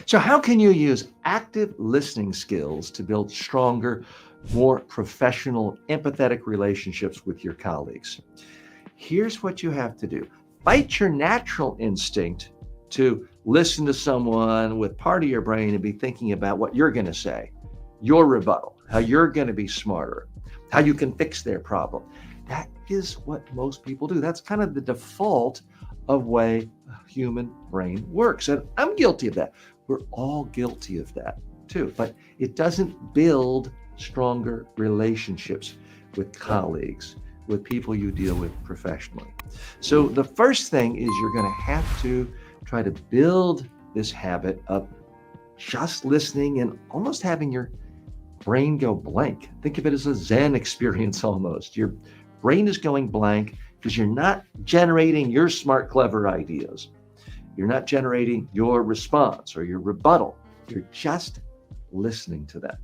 So, how can you use active listening skills to build stronger, more professional, empathetic relationships with your colleagues? Here's what you have to do: fight your natural instinct to listen to someone with part of your brain and be thinking about what you're going to say, your rebuttal, how you're going to be smarter, how you can fix their problem. That is what most people do. That's kind of the default of way a human brain works. And I'm guilty of that. We're all guilty of that too. But it doesn't build stronger relationships with colleagues, with people you deal with professionally. So the first thing is you're going to have to try to build this habit of just listening and almost having your brain go blank. Think of it as a Zen experience almost. Your brain is going blank because you're not generating your smart, clever ideas. You're not generating your response or your rebuttal. You're just listening to them.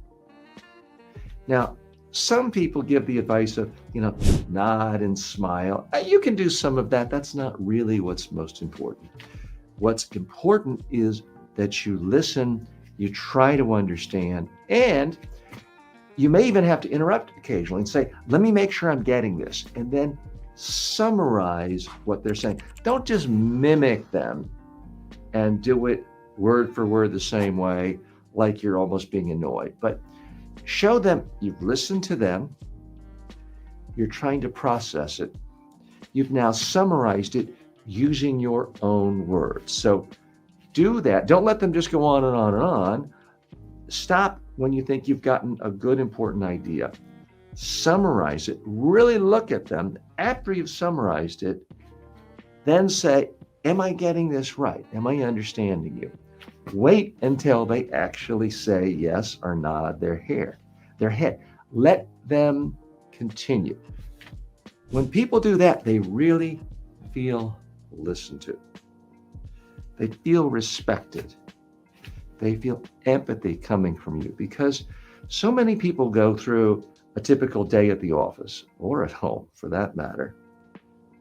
Now, some people give the advice of, nod and smile. You can do some of that. That's not really what's most important. What's important is that you listen, you try to understand, and you may even have to interrupt occasionally and say, let me make sure I'm getting this, and then summarize what they're saying. Don't just mimic them and do it word for word the same way, like you're almost being annoyed, but show them you've listened to them, you're trying to process it, you've now summarized it using your own words. So do that. Don't let them just go on and on and on. Stop when you think you've gotten a good, important idea. Summarize it. Really look at them. After you've summarized it, then say, am I getting this right? Am I understanding you? Wait until they actually say yes or nod their head. Let them continue. When people do that, they really feel listened to. They feel respected. They feel empathy coming from you, because so many people go through a typical day at the office or at home for that matter,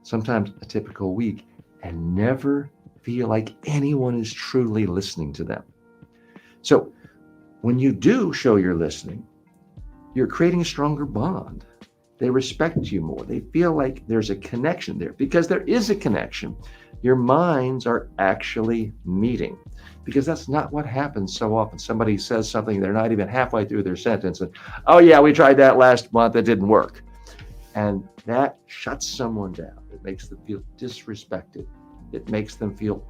sometimes a typical week, and never feel like anyone is truly listening to them. So when you do show you're listening, you're creating a stronger bond. They respect you more. They feel like there's a connection there, because there is a connection. Your minds are actually meeting, because that's not what happens so often. Somebody says something, they're not even halfway through their sentence, and, oh yeah, we tried that last month, it didn't work. And that shuts someone down. It makes them feel disrespected. It makes them feel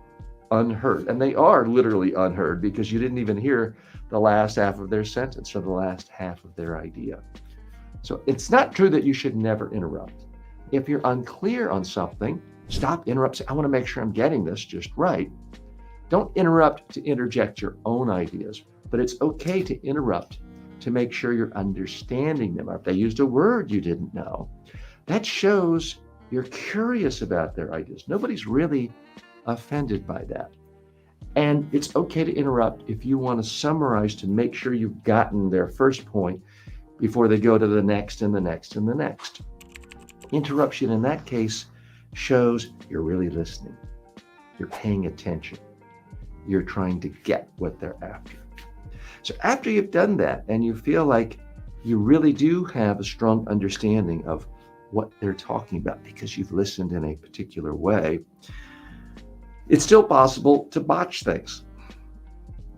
unheard. And they are literally unheard, because you didn't even hear the last half of their sentence or the last half of their idea. So it's not true that you should never interrupt. If you're unclear on something, stop, interrupt. Say, I want to make sure I'm getting this just right. Don't interrupt to interject your own ideas, but it's okay to interrupt to make sure you're understanding them. If they used a word you didn't know, that shows you're curious about their ideas. Nobody's really offended by that. And it's okay to interrupt if you want to summarize to make sure you've gotten their first point before they go to the next and the next and the next. Interruption in that case shows you're really listening. You're paying attention. You're trying to get what they're after. So after you've done that and you feel like you really do have a strong understanding of what they're talking about because you've listened in a particular way, it's still possible to botch things.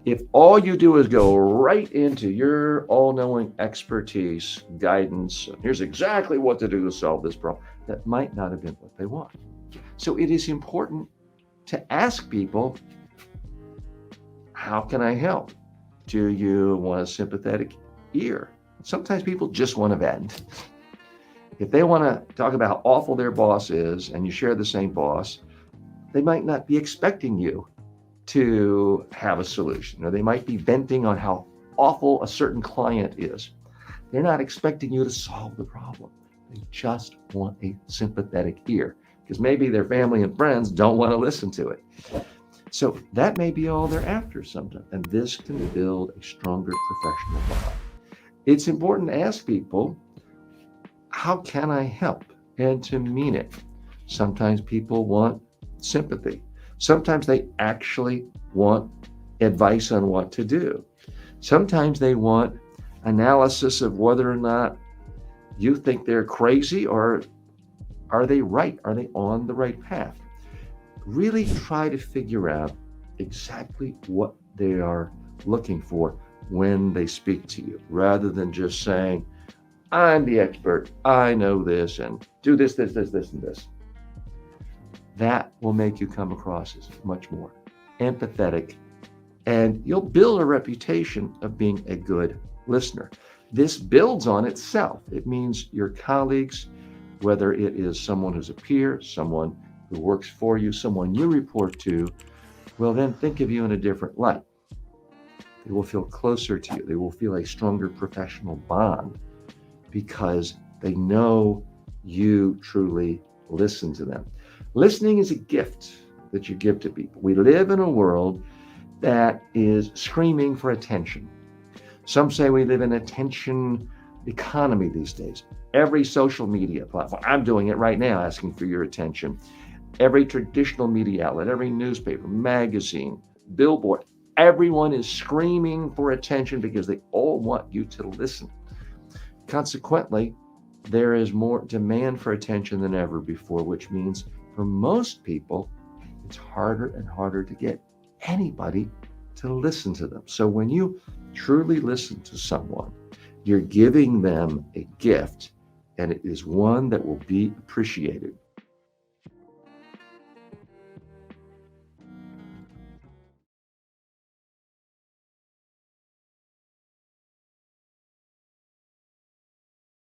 If all you do is go right into your all-knowing expertise, guidance, here's exactly what to do to solve this problem, that might not have been what they want. So it is important to ask people, how can I help? Do you want a sympathetic ear? Sometimes people just want to vent. If they want to talk about how awful their boss is and you share the same boss, they might not be expecting you to have a solution, or they might be venting on how awful a certain client is. They're not expecting you to solve the problem. They just want a sympathetic ear, because maybe their family and friends don't want to listen to it. So that may be all they're after sometimes, and this can build a stronger professional bond. It's important to ask people, how can I help? And to mean it. Sometimes people want sympathy. Sometimes they actually want advice on what to do. Sometimes they want analysis of whether or not you think they're crazy, or are they right? Are they on the right path? Really try to figure out exactly what they are looking for when they speak to you, rather than just saying, I'm the expert, I know this, and do this, and this. That will make you come across as much more empathetic, and you'll build a reputation of being a good listener. This builds on itself. It means your colleagues, whether it is someone who's a peer, someone who works for you, someone you report to, will then think of you in a different light. They will feel closer to you. They will feel a stronger professional bond because they know you truly listen to them. Listening is a gift that you give to people. We live in a world that is screaming for attention. Some say we live in an attention economy these days. Every social media platform, I'm doing it right now, asking for your attention. Every traditional media outlet, every newspaper, magazine, billboard, everyone is screaming for attention because they all want you to listen. Consequently, there is more demand for attention than ever before, which means for most people, it's harder and harder to get anybody to listen to them. So when you truly listen to someone, you're giving them a gift, and it is one that will be appreciated.